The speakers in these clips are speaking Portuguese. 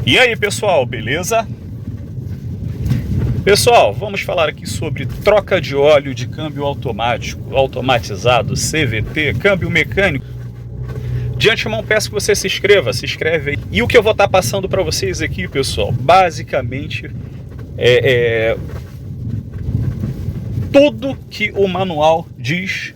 E aí pessoal, beleza? Pessoal, vamos falar aqui sobre troca de óleo de câmbio automático, automatizado, CVT, câmbio mecânico. De antemão peço que você se inscreve aí. E o que eu vou estar passando para vocês aqui, pessoal, basicamente tudo que o manual diz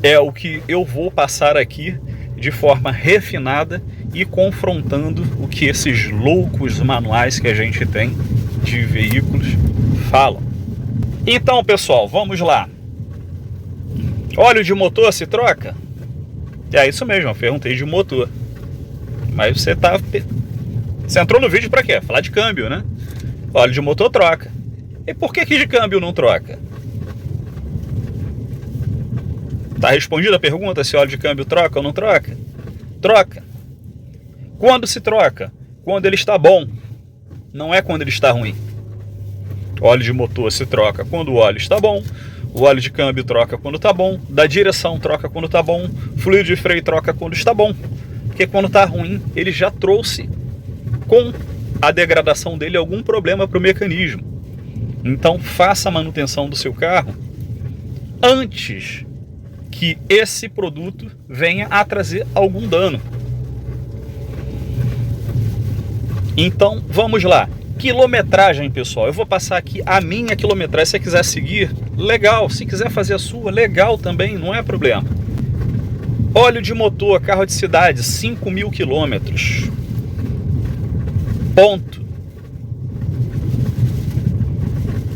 é o que eu vou passar aqui de forma refinada e confrontando o que esses loucos manuais que a gente tem de veículos falam. Então, pessoal, vamos lá. Óleo de motor se troca? É isso mesmo, eu perguntei de motor. Mas você entrou no vídeo para quê? Falar de câmbio, né? Óleo de motor troca. E por que de câmbio não troca? Tá respondida a pergunta se óleo de câmbio troca ou não troca? Troca. Quando se troca? Quando ele está bom. Não é quando ele está ruim. Óleo de motor se troca quando o óleo está bom. O óleo de câmbio troca quando está bom. Da direção troca quando está bom. Fluido de freio troca quando está bom. Porque quando está ruim, ele já trouxe com a degradação dele algum problema para o mecanismo. Então faça a manutenção do seu carro antes que esse produto venha a trazer algum dano. Então vamos lá. Quilometragem, pessoal, eu vou passar aqui a minha quilometragem. Se você quiser seguir, legal. Se quiser fazer a sua, legal também, não é problema. Óleo de motor, carro de cidade, 5.000 quilômetros. Ponto.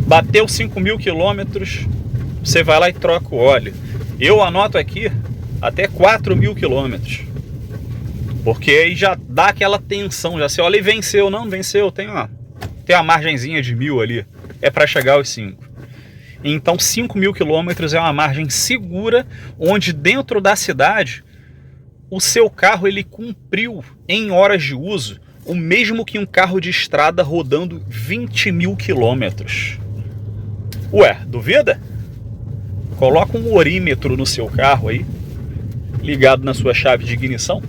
Bateu 5.000 quilômetros, você vai lá e troca o óleo. Eu anoto aqui até 4.000 quilômetros. Porque aí já dá aquela tensão, já se olha e venceu, não venceu, tem uma margenzinha de 1.000 ali, é para chegar aos 5. Então 5.000 quilômetros é uma margem segura, onde dentro da cidade o seu carro ele cumpriu em horas de uso o mesmo que um carro de estrada rodando 20.000 quilômetros. Ué, duvida? Coloca um orímetro no seu carro aí, ligado na sua chave de ignição,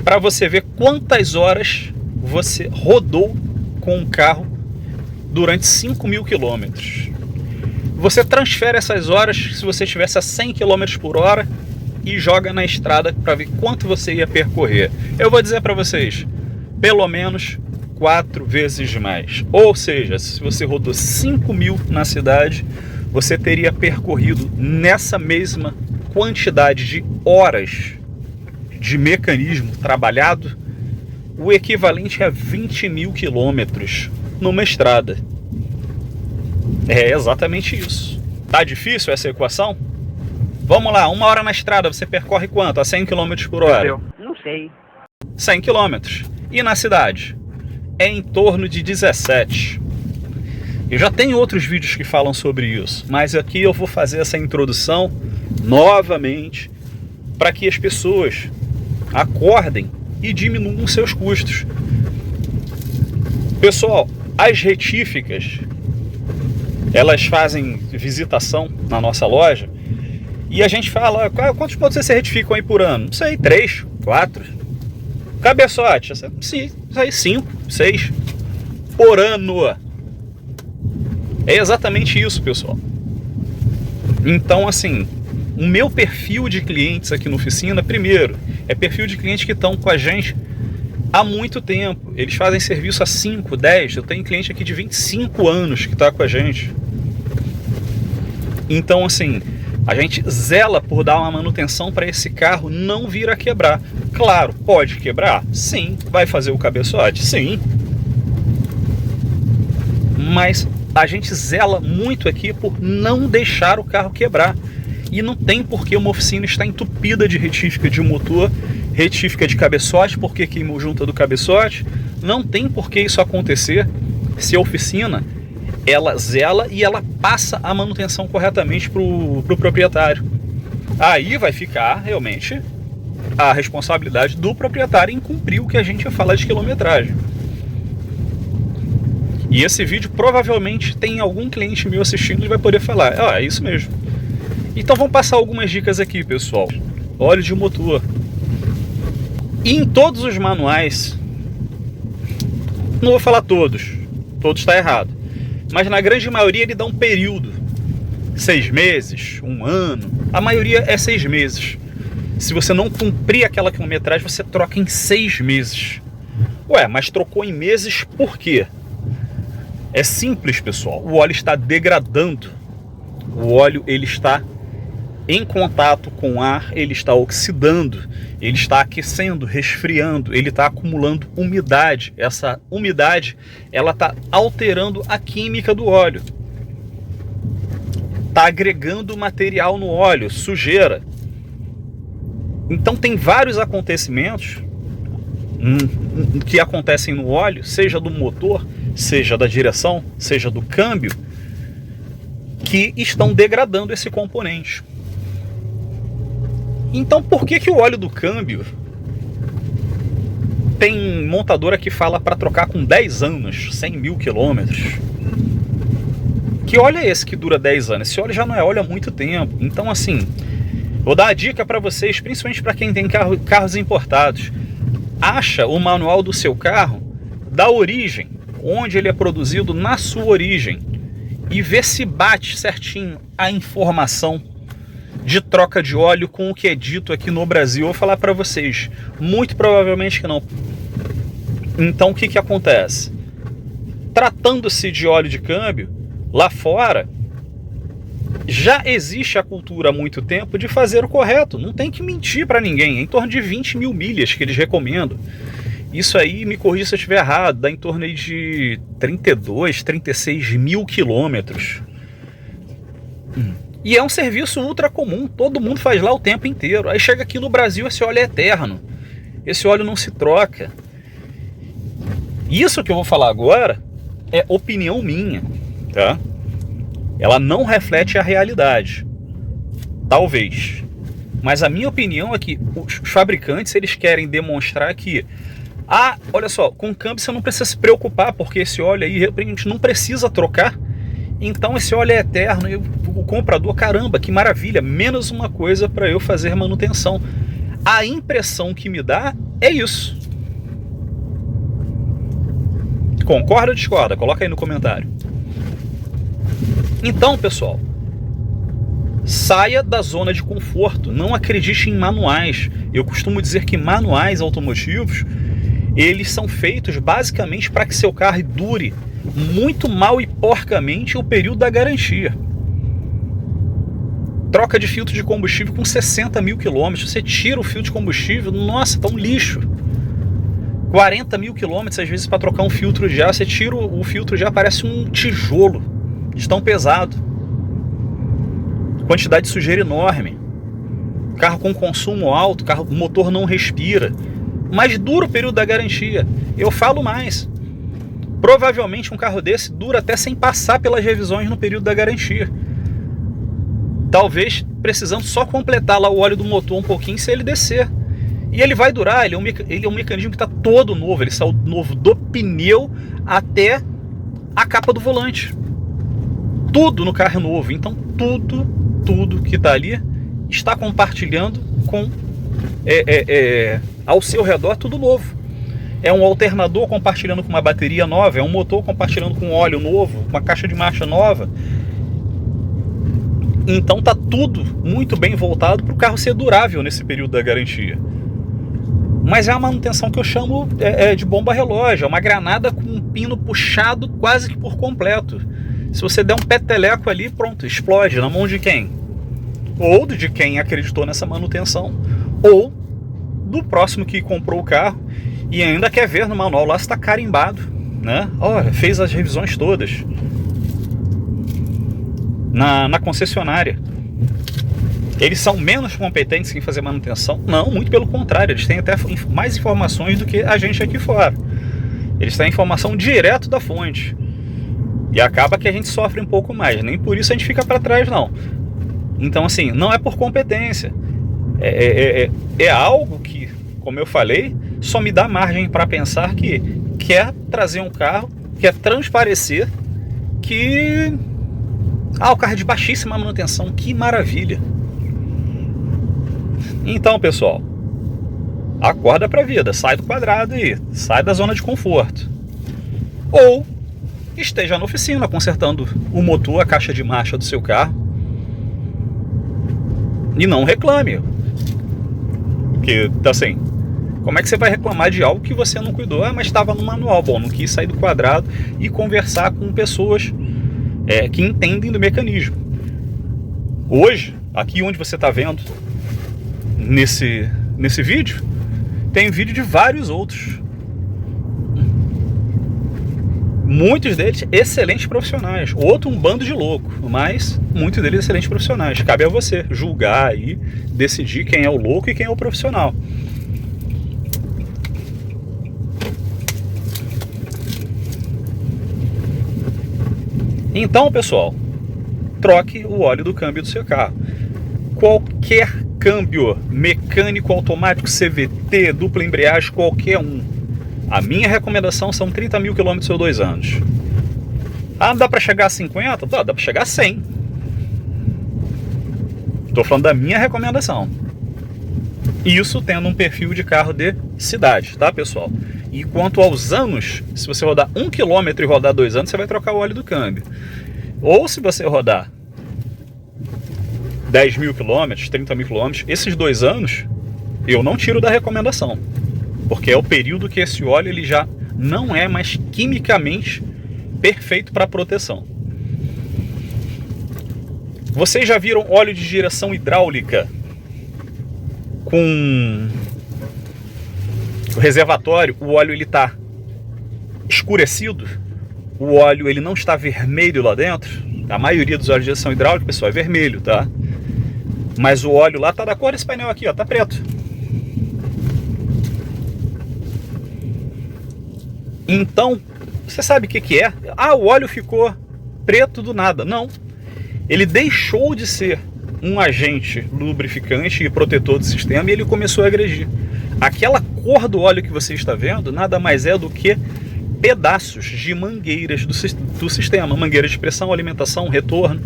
para você ver quantas horas você rodou com o carro durante 5.000 quilômetros. Você transfere essas horas se você estivesse a 100 km por hora e joga na estrada para ver quanto você ia percorrer. Eu vou dizer para vocês, pelo menos 4 vezes mais. Ou seja, se você rodou 5.000 na cidade, você teria percorrido nessa mesma quantidade de horas de mecanismo trabalhado o equivalente a 20.000 quilômetros numa estrada. É exatamente isso. Tá difícil essa equação? Vamos lá, 1 hora na estrada você percorre quanto? A 100 km por hora? Não sei. 100 km. E na cidade? É em torno de 17. Eu já tenho outros vídeos que falam sobre isso, mas aqui eu vou fazer essa introdução novamente para que as pessoas acordem e diminuam seus custos. Pessoal, as retíficas, elas fazem visitação na nossa loja e a gente fala, quantos pontos você retificam aí por ano? Não sei, 3, 4. Cabeçote, sim, isso aí 5, 6 por ano. É exatamente isso, pessoal. Então, assim, o meu perfil de clientes aqui na oficina, primeiro, é perfil de clientes que estão com a gente há muito tempo. Eles fazem serviço há 5, 10. Eu tenho cliente aqui de 25 anos que está com a gente. Então, assim, a gente zela por dar uma manutenção para esse carro não vir a quebrar. Claro, pode quebrar? Sim. Vai fazer o cabeçote? Sim. Mas a gente zela muito aqui por não deixar o carro quebrar. E não tem por que uma oficina estar entupida de retífica de motor, retífica de cabeçote, porque queimou junta do cabeçote. Não tem por que isso acontecer se a oficina ela zela e ela passa a manutenção corretamente para o proprietário. Aí vai ficar realmente a responsabilidade do proprietário em cumprir o que a gente ia falar de quilometragem. E esse vídeo provavelmente tem algum cliente meu assistindo e vai poder falar, é isso mesmo. Então vamos passar algumas dicas aqui, pessoal. Óleo de motor. E em todos os manuais, não vou falar todos está errado, mas na grande maioria ele dá um período, 6 meses, 1 ano, a maioria é 6 meses. Se você não cumprir aquela quilometragem, você troca em 6 meses. Ué, mas trocou em meses por quê? É simples, pessoal. O óleo está degradando. O óleo ele está em contato com o ar, ele está oxidando, ele está aquecendo, resfriando, ele está acumulando umidade. Essa umidade ela está alterando a química do óleo. Está agregando material no óleo, sujeira. Então tem vários acontecimentos que acontecem no óleo, seja do motor, seja da direção, seja do câmbio, que estão degradando esse componente. Então por que o óleo do câmbio tem montadora que fala para trocar com 10 anos, 100 mil quilômetros? Que óleo é esse que dura 10 anos? Esse óleo já não é óleo há muito tempo. Então assim, vou dar a dica para vocês, principalmente para quem tem carros importados. Acha o manual do seu carro da origem, onde ele é produzido na sua origem, e vê se bate certinho a informação de troca de óleo com o que é dito aqui no Brasil. Eu vou falar para vocês, muito provavelmente que não. Então o que acontece? Tratando-se de óleo de câmbio, lá fora já existe a cultura há muito tempo de fazer o correto. Não tem que mentir para ninguém. É em torno de 20 mil milhas que eles recomendam. Isso aí, me corrija se eu estiver errado, dá em torno aí de 32, 36 mil quilômetros. E é um serviço ultra comum, todo mundo faz lá o tempo inteiro. Aí chega aqui no Brasil, esse óleo é eterno. Esse óleo não se troca. Isso que eu vou falar agora é opinião minha, tá? Ela não reflete a realidade. Talvez. Mas a minha opinião é que os fabricantes, eles querem demonstrar que olha só, com câmbio você não precisa se preocupar, porque esse óleo aí a gente não precisa trocar. Então esse óleo é eterno. E o comprador, caramba, que maravilha, menos uma coisa para eu fazer manutenção. A impressão que me dá é isso. Concorda ou discorda? Coloca aí no comentário. Então, pessoal, saia da zona de conforto. Não acredite em manuais. Eu costumo dizer que manuais automotivos, eles são feitos basicamente para que seu carro dure muito mal e porcamente o período da garantia. Troca de filtro de combustível com 60 mil quilômetros. Você tira o filtro de combustível, nossa, tá um lixo. 40 mil quilômetros às vezes para trocar um filtro de ar. Você tira o filtro de ar, parece um tijolo de tão pesado. Quantidade de sujeira enorme. Carro com consumo alto, o motor não respira. Mas dura o período da garantia. Eu falo mais. Provavelmente um carro desse dura até sem passar pelas revisões no período da garantia. Talvez precisando só completar lá o óleo do motor um pouquinho se ele descer. E ele vai durar, ele é um mecanismo que está todo novo. Ele saiu novo do pneu até a capa do volante. Tudo no carro é novo. Então tudo que está ali está compartilhando com ao seu redor, tudo novo. É um alternador compartilhando com uma bateria nova, é um motor compartilhando com óleo novo, uma caixa de marcha nova. Então tá tudo muito bem voltado para o carro ser durável nesse período da garantia. Mas é uma manutenção que eu chamo de bomba relógio, é uma granada com um pino puxado quase que por completo. Se você der um peteleco ali, pronto, explode. Na mão de quem? Ou de quem acreditou nessa manutenção, ou do próximo que comprou o carro e ainda quer ver no manual lá se está carimbado, né? Olha, fez as revisões todas na concessionária. Eles são menos competentes em fazer manutenção? Não, muito pelo contrário, eles têm até mais informações do que a gente aqui fora. Eles têm informação direto da fonte. E acaba que a gente sofre um pouco mais. Nem por isso a gente fica para trás, não. Então, assim, não é por competência. É algo que, como eu falei, só me dá margem para pensar que quer trazer um carro, quer transparecer que o carro é de baixíssima manutenção. Que maravilha. Então, pessoal, acorda pra vida, sai do quadrado aí, sai da zona de conforto. Ou esteja na oficina consertando o motor, a caixa de marcha do seu carro, e não reclame. Porque, assim, como é que você vai reclamar de algo que você não cuidou? Ah, mas estava no manual. Bom, não quis sair do quadrado e conversar com pessoas que entendem do mecanismo. Hoje, aqui onde você está vendo, nesse vídeo, tem vídeo de vários outros. Muitos deles excelentes profissionais. Outro um bando de louco, mas muitos deles excelentes profissionais. Cabe a você julgar e decidir quem é o louco e quem é o profissional. Então, pessoal, troque o óleo do câmbio do seu carro. Qualquer câmbio mecânico, automático, CVT, dupla embreagem, qualquer um. A minha recomendação são 30 mil quilômetros ou 2 anos. Ah, dá para chegar a 50? Dá para chegar a 100. Estou falando da minha recomendação. Isso tendo um perfil de carro de cidade, tá, pessoal? E quanto aos anos, se você rodar 1 km e rodar 2 anos, você vai trocar o óleo do câmbio. Ou se você rodar 10 mil quilômetros, 30 mil quilômetros, esses 2 anos, eu não tiro da recomendação. Porque é o período que esse óleo ele já não é mais quimicamente perfeito para proteção. Vocês já viram óleo de geração hidráulica com o reservatório? O óleo ele está escurecido, o óleo ele não está vermelho lá dentro. A maioria dos óleos de geração hidráulica, pessoal, é vermelho, tá? Mas o óleo lá tá da cor desse painel aqui, ó, tá preto. Então, você sabe o que é? Ah, o óleo ficou preto do nada. Não. Ele deixou de ser um agente lubrificante e protetor do sistema e ele começou a agredir. Aquela cor do óleo que você está vendo nada mais é do que pedaços de mangueiras do sistema. Mangueiras de pressão, alimentação, retorno.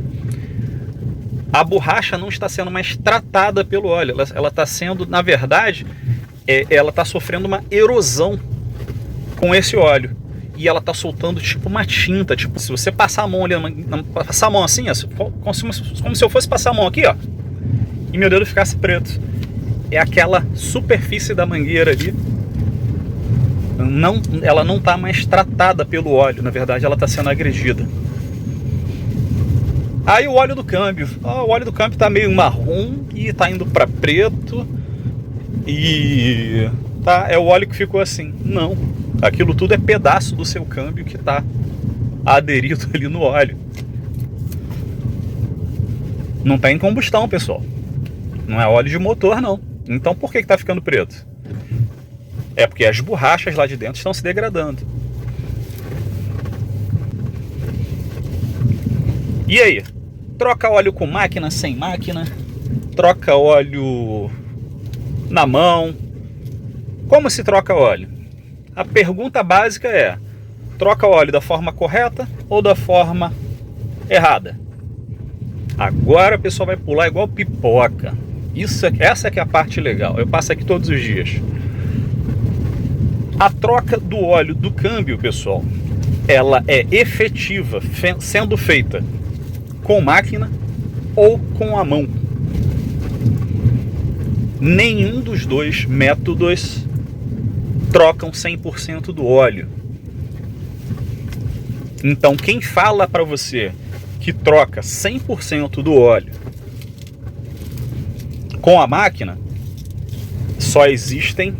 A borracha não está sendo mais tratada pelo óleo. Ela está sendo, na verdade, ela está sofrendo uma erosão com esse óleo. E ela tá soltando tipo uma tinta. Tipo, se você passar a mão ali, passar a mão assim, ó, como se eu fosse passar a mão aqui, ó, e meu dedo ficasse preto. É aquela superfície da mangueira ali. Ela não tá mais tratada pelo óleo. Na verdade, ela tá sendo agredida. Aí o óleo do câmbio. O óleo do câmbio tá meio marrom e tá indo para preto. E tá, é o óleo que ficou assim. Não. Aquilo tudo é pedaço do seu câmbio que está aderido ali no óleo. Não está em combustão, pessoal. Não é óleo de motor, não. Então por que está ficando preto? É porque as borrachas lá de dentro estão se degradando. E aí? Troca óleo com máquina, sem máquina? Troca óleo na mão? Como se troca óleo? A pergunta básica é: troca o óleo da forma correta ou da forma errada? Agora a pessoa vai pular igual pipoca. Essa que é a parte legal. Eu passo aqui todos os dias. A troca do óleo do câmbio, pessoal, ela é efetiva sendo feita com máquina ou com a mão. Nenhum dos dois métodos trocam 100% do óleo. Então quem fala para você que troca 100% do óleo com a máquina, só existem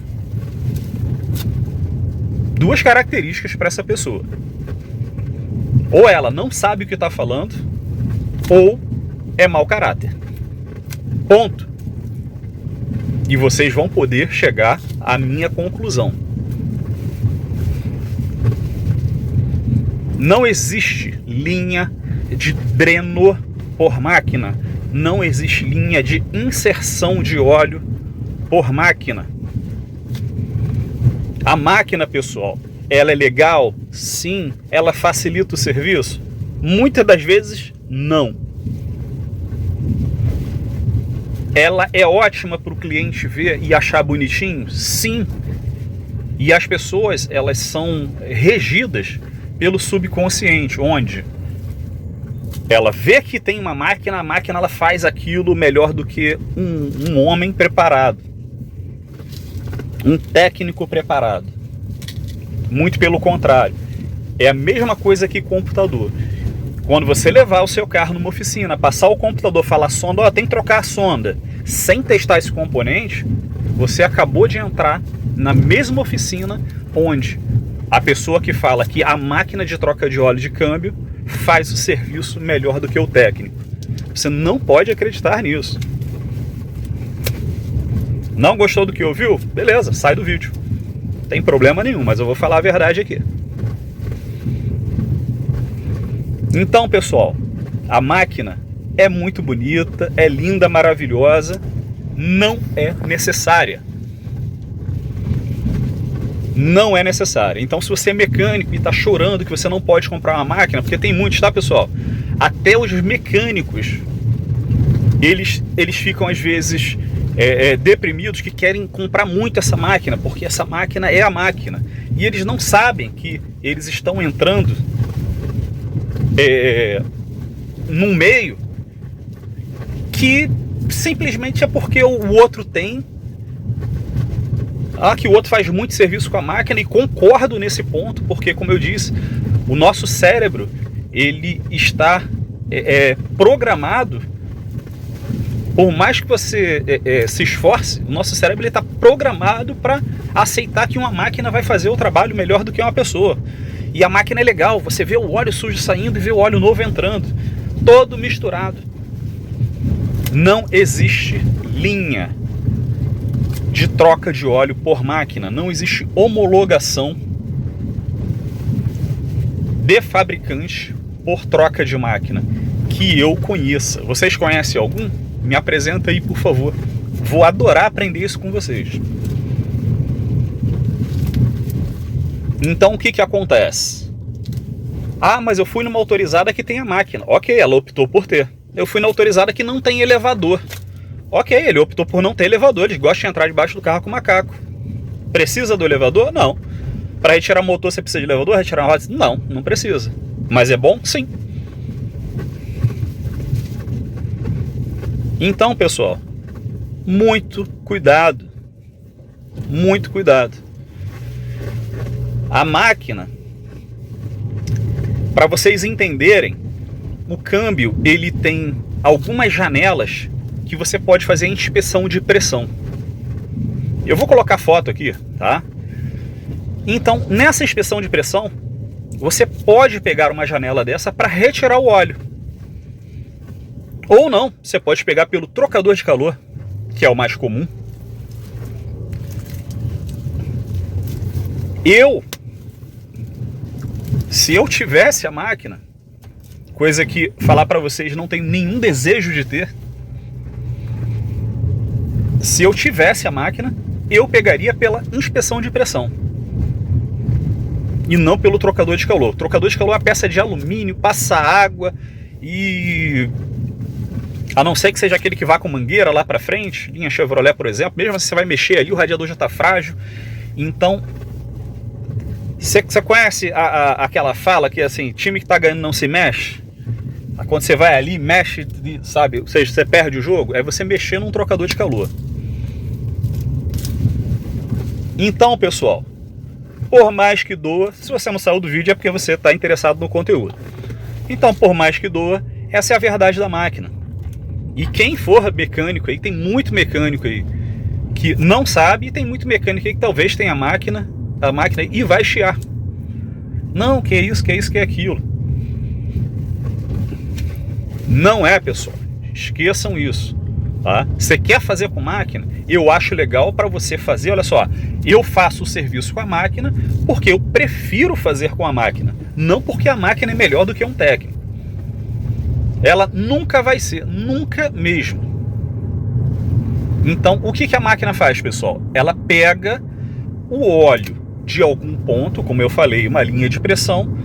duas características para essa pessoa: ou ela não sabe o que está falando, ou é mau caráter. Ponto. E vocês vão poder chegar à minha conclusão. Não existe linha de dreno por máquina. Não existe linha de inserção de óleo por máquina. A máquina, pessoal, ela é legal? Sim. Ela facilita o serviço? Muitas das vezes, não. ela é ótima para o cliente ver e achar bonitinho? Sim. E as pessoas, elas são regidas pelo subconsciente, onde ela vê que tem uma máquina, a máquina ela faz aquilo melhor do que um homem preparado, um técnico preparado. Muito pelo contrário. É a mesma coisa que computador. Quando você levar o seu carro numa oficina, passar o computador, falar sonda, tem que trocar a sonda, sem testar esse componente, você acabou de entrar na mesma oficina onde a pessoa que fala que a máquina de troca de óleo de câmbio faz o serviço melhor do que o técnico. Você não pode acreditar nisso. Não gostou do que ouviu? Beleza, sai do vídeo. Não tem problema nenhum, mas eu vou falar a verdade aqui. Então, pessoal, a máquina é muito bonita, é linda, maravilhosa, não é necessária. Não é necessária. Então, se você é mecânico e está chorando que você não pode comprar uma máquina, porque tem muitos, tá, pessoal? Até os mecânicos, eles ficam às vezes deprimidos, que querem comprar muito essa máquina, porque essa máquina é a máquina. E eles não sabem que eles estão entrando num meio que simplesmente é porque o outro tem, que o outro faz muito serviço com a máquina, e concordo nesse ponto, porque, como eu disse, o nosso cérebro, ele está programado, por mais que você se esforce, o nosso cérebro está programado para aceitar que uma máquina vai fazer o trabalho melhor do que uma pessoa. E a máquina é legal, você vê o óleo sujo saindo e vê o óleo novo entrando, todo misturado. Não existe linha de troca de óleo por máquina, não existe homologação de fabricante por troca de máquina que eu conheça. Vocês conhecem algum? Me apresenta aí, por favor. Vou adorar aprender isso com vocês. Então, o que acontece? Mas eu fui numa autorizada que tem a máquina. Ok, ela optou por ter. Eu fui na autorizada que não tem elevador. Ok, ele optou por não ter elevador. Eles gostam de entrar debaixo do carro com macaco. Precisa do elevador? Não. Para retirar motor você precisa de elevador? Retirar rodas? Não, não precisa. Mas é bom? Sim. Então, pessoal, muito cuidado. Muito cuidado. A máquina, para vocês entenderem, o câmbio, ele tem algumas janelas que você pode fazer a inspeção de pressão. Eu vou colocar foto aqui, tá? Então, nessa inspeção de pressão, você pode pegar uma janela dessa para retirar o óleo. Ou não, você pode pegar pelo trocador de calor, que é o mais comum. Se eu tivesse a máquina, coisa que falar para vocês não tenho nenhum desejo de ter, se eu tivesse a máquina, eu pegaria pela inspeção de pressão e não pelo trocador de calor. O trocador de calor é uma peça de alumínio, passa água e, a não ser que seja aquele que vá com mangueira lá para frente, linha Chevrolet, por exemplo, mesmo assim você vai mexer ali, o radiador já está frágil. Então, você conhece aquela fala que assim, time que está ganhando não se mexe? Quando você vai ali, mexe, sabe? Ou seja, você perde o jogo. É você mexer num trocador de calor. Então, pessoal, por mais que doa, se você não saiu do vídeo é porque você está interessado no conteúdo. Então, por mais que doa, essa é a verdade da máquina. E quem for mecânico aí, tem muito mecânico aí que não sabe, e tem muito mecânico aí que talvez tenha a máquina e vai chiar. Não, que é isso, que é isso, que é aquilo. Não é, pessoal. Esqueçam isso. Tá? Você quer fazer com máquina? Eu acho legal para você fazer. Olha só, eu faço o serviço com a máquina porque eu prefiro fazer com a máquina, não porque a máquina é melhor do que um técnico. Ela nunca vai ser, nunca mesmo. Então, o que a máquina faz, pessoal? Ela pega o óleo de algum ponto, como eu falei, uma linha de pressão,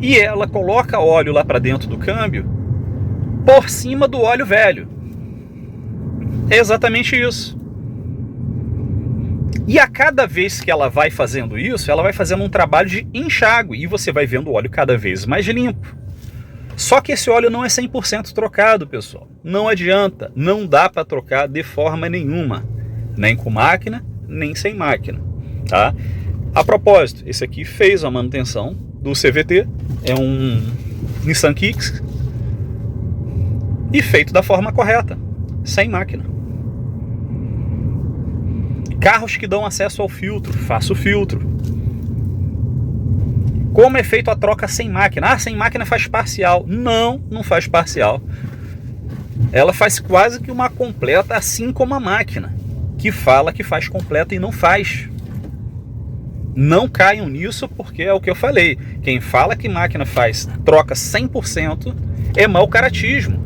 e ela coloca óleo lá para dentro do câmbio por cima do óleo velho. É exatamente isso. E a cada vez que ela vai fazendo isso, ela vai fazendo um trabalho de enxágue e você vai vendo o óleo cada vez mais limpo. Só que esse óleo não é 100% trocado, pessoal. Não adianta, não dá para trocar de forma nenhuma. Nem com máquina, nem sem máquina. Tá? A propósito, esse aqui fez a manutenção do CVT. É um Nissan Kicks. E feito da forma correta, sem máquina. Carros que dão acesso ao filtro, faço o filtro. Como é feito a troca sem máquina? Ah, sem máquina faz parcial. Não, não faz parcial. Ela faz quase que uma completa, assim como a máquina, que fala que faz completa e não faz. Não caiam nisso, porque é o que eu falei. Quem fala que máquina faz troca 100% é mau caratismo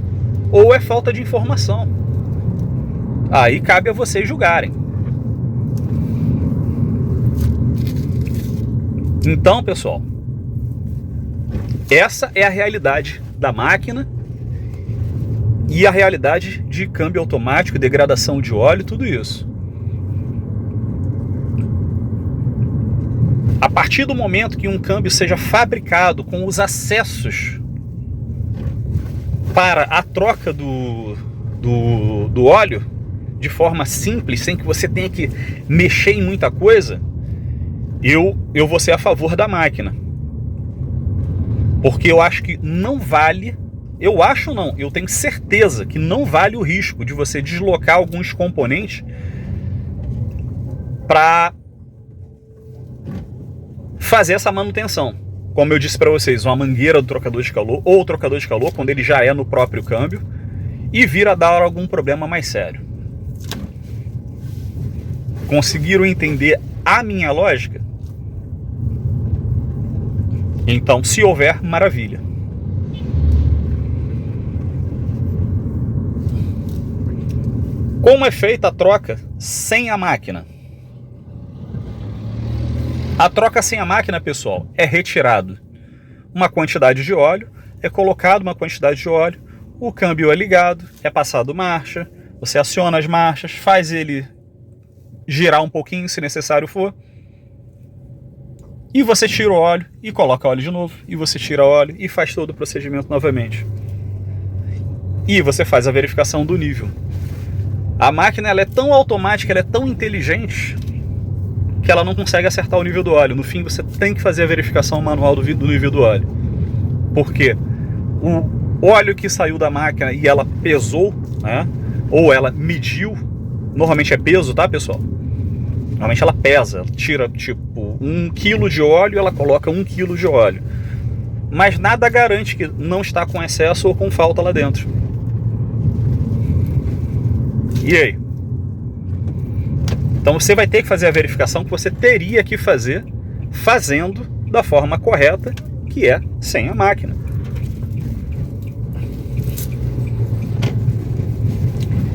ou é falta de informação. Aí cabe a vocês julgarem. Então, pessoal, essa é a realidade da máquina e a realidade de câmbio automático, degradação de óleo, tudo isso. A partir do momento que um câmbio seja fabricado com os acessos para a troca do óleo de forma simples, sem que você tenha que mexer em muita coisa, eu vou ser a favor da máquina. Porque eu acho que não vale, eu tenho certeza que não vale o risco de você deslocar alguns componentes para fazer essa manutenção. Como eu disse para vocês, uma mangueira do trocador de calor ou o trocador de calor, quando ele já é no próprio câmbio, e vir a dar algum problema mais sério. Conseguiram entender a minha lógica? Então, se houver, maravilha. Como é feita a troca sem a máquina? A troca sem a máquina, pessoal, é retirado uma quantidade de óleo, é colocado uma quantidade de óleo, o câmbio é ligado, é passado marcha, você aciona as marchas, faz ele girar um pouquinho se necessário for, e você tira o óleo e coloca óleo de novo, e você tira o óleo e faz todo o procedimento novamente. E você faz a verificação do nível. A máquina ela é tão automática, ela é tão inteligente, que ela não consegue acertar o nível do óleo. No fim, você tem que fazer a verificação manual do nível do óleo. Porque o óleo que saiu da máquina e ela pesou, né, ou ela mediu, normalmente é peso, tá, pessoal? Normalmente ela pesa, ela tira tipo 1 kg de óleo, ela coloca 1 kg de óleo. Mas nada garante que não está com excesso ou com falta lá dentro. E aí? Então você vai ter que fazer a verificação que você teria que fazer fazendo da forma correta, que é sem a máquina.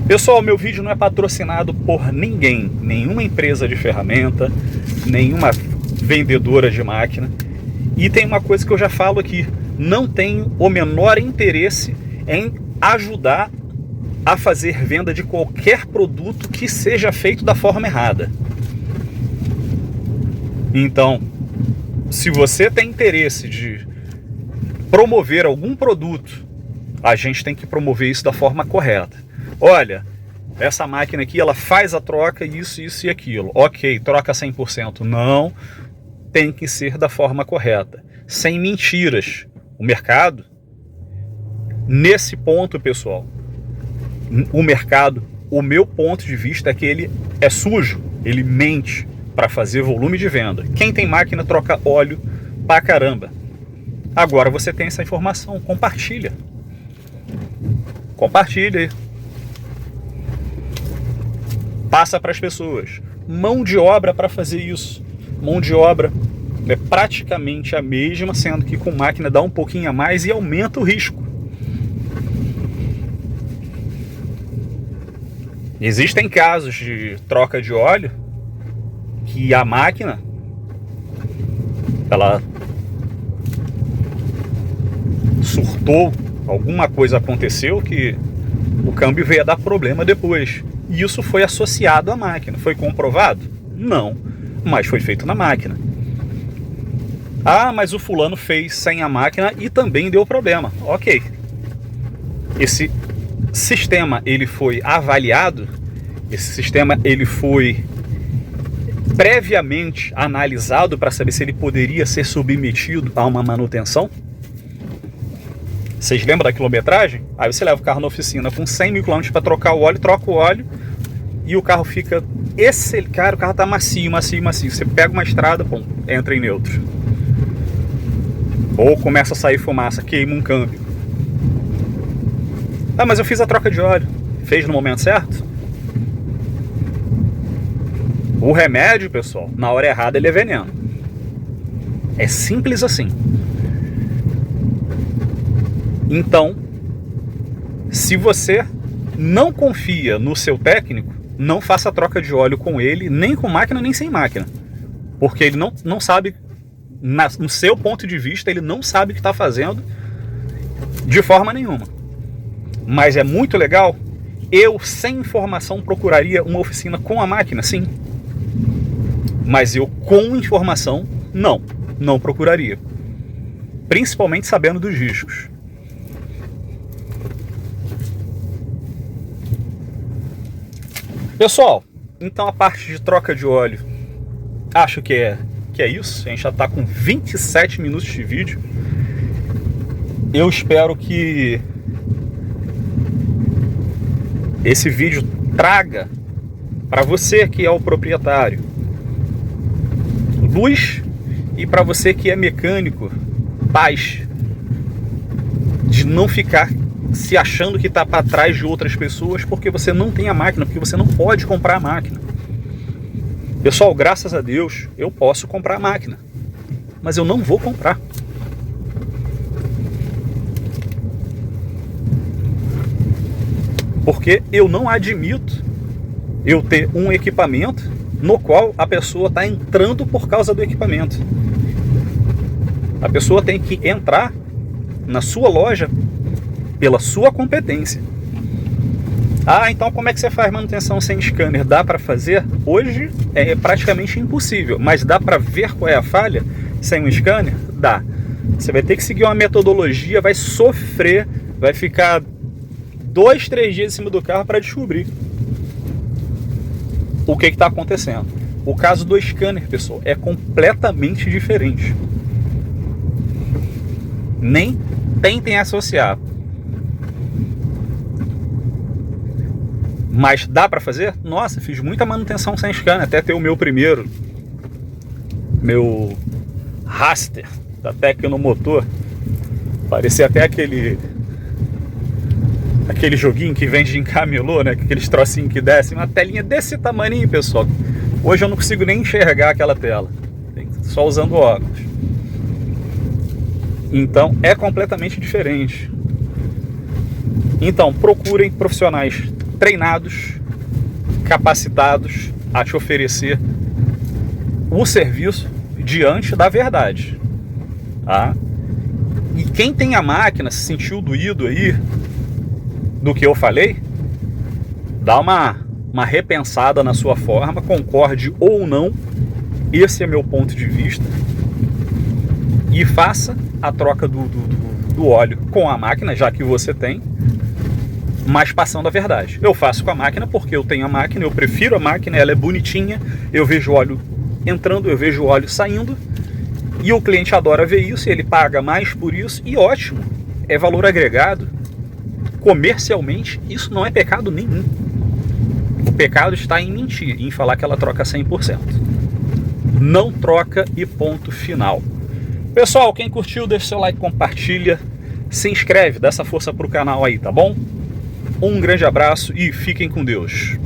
Pessoal, meu vídeo não é patrocinado por ninguém, nenhuma empresa de ferramenta, nenhuma vendedora de máquina. E tem uma coisa que eu já falo aqui, não tenho o menor interesse em ajudar a fazer venda de qualquer produto que seja feito da forma errada. Então, se você tem interesse de promover algum produto, a gente tem que promover isso da forma correta. Olha, essa máquina aqui, ela faz a troca, isso, isso e aquilo. Ok, troca 100%. Não, tem que ser da forma correta. Sem mentiras. O mercado, nesse ponto, pessoal, o mercado, o meu ponto de vista é que ele é sujo. Ele mente para fazer volume de venda. Quem tem máquina troca óleo pra caramba. Agora você tem essa informação, compartilha. Compartilha aí. Passa para as pessoas. Mão de obra para fazer isso. Mão de obra é praticamente a mesma, sendo que com máquina dá um pouquinho a mais e aumenta o risco. Existem casos de troca de óleo que a máquina, ela surtou, alguma coisa aconteceu que o câmbio veio a dar problema depois. E isso foi associado à máquina. Foi comprovado? Não, mas foi feito na máquina. Ah, mas o fulano fez sem a máquina e também deu problema. Ok. Esse sistema ele foi avaliado, esse sistema ele foi previamente analisado para saber se ele poderia ser submetido a uma manutenção. Vocês lembram da quilometragem? Aí você leva o carro na oficina com 100 mil quilômetros para trocar o óleo, troca o óleo e o carro fica excelente. Cara, o carro tá macio, macio, macio. Você pega uma estrada, pum, entra em neutro. Ou começa a sair fumaça, queima um câmbio. Ah, mas eu fiz a troca de óleo. Fez no momento certo? O remédio, pessoal, na hora errada ele é veneno. É simples assim. Então, se você não confia no seu técnico, não faça a troca de óleo com ele, nem com máquina, nem sem máquina. Porque ele não sabe, no seu ponto de vista, ele não sabe o que está fazendo de forma nenhuma. Mas é muito legal. Eu, sem informação, procuraria uma oficina com a máquina, sim. Mas eu, com informação, não procuraria. Principalmente sabendo dos riscos. Pessoal, então a parte de troca de óleo, acho que é isso. A gente já está com 27 minutos de vídeo. Eu espero que esse vídeo traga para você que é o proprietário luz, e para você que é mecânico, paz, de não ficar se achando que está para trás de outras pessoas porque você não tem a máquina, porque você não pode comprar a máquina. Pessoal, graças a Deus eu posso comprar a máquina, mas eu não vou comprar. Porque eu não admito eu ter um equipamento no qual a pessoa está entrando por causa do equipamento. A pessoa tem que entrar na sua loja pela sua competência. Ah, então como é que você faz manutenção sem scanner? Dá para fazer? Hoje é praticamente impossível, mas dá para ver qual é a falha sem um scanner? Dá. Você vai ter que seguir uma metodologia, vai sofrer, vai ficar 2, 3 dias em cima do carro para descobrir o que está acontecendo. O caso do scanner, pessoal, é completamente diferente. Nem tentem associar. Mas dá para fazer? Nossa, fiz muita manutenção sem scanner, até ter o meu primeiro, meu Raster da Tecnomotor. Parecia até aquele joguinho que vende em camelô, né? Aqueles trocinhos que descem, uma telinha desse tamanho, pessoal. Hoje eu não consigo nem enxergar aquela tela, só usando óculos. Então é completamente diferente. Então procurem profissionais treinados, capacitados a te oferecer o serviço diante da verdade, tá? E quem tem a máquina, se sentiu doído aí do que eu falei, dá uma repensada na sua forma, concorde ou não, esse é meu ponto de vista, e faça a troca do óleo com a máquina, já que você tem, mas passando a verdade. Eu faço com a máquina porque eu tenho a máquina, eu prefiro a máquina, ela é bonitinha, eu vejo o óleo entrando, eu vejo o óleo saindo, e o cliente adora ver isso, ele paga mais por isso, e ótimo, é valor agregado. Comercialmente, isso não é pecado nenhum. O pecado está em mentir, em falar que ela troca 100%. Não troca e ponto final. Pessoal, quem curtiu, deixa seu like, compartilha, se inscreve, dá essa força pro canal aí, tá bom? Um grande abraço e fiquem com Deus.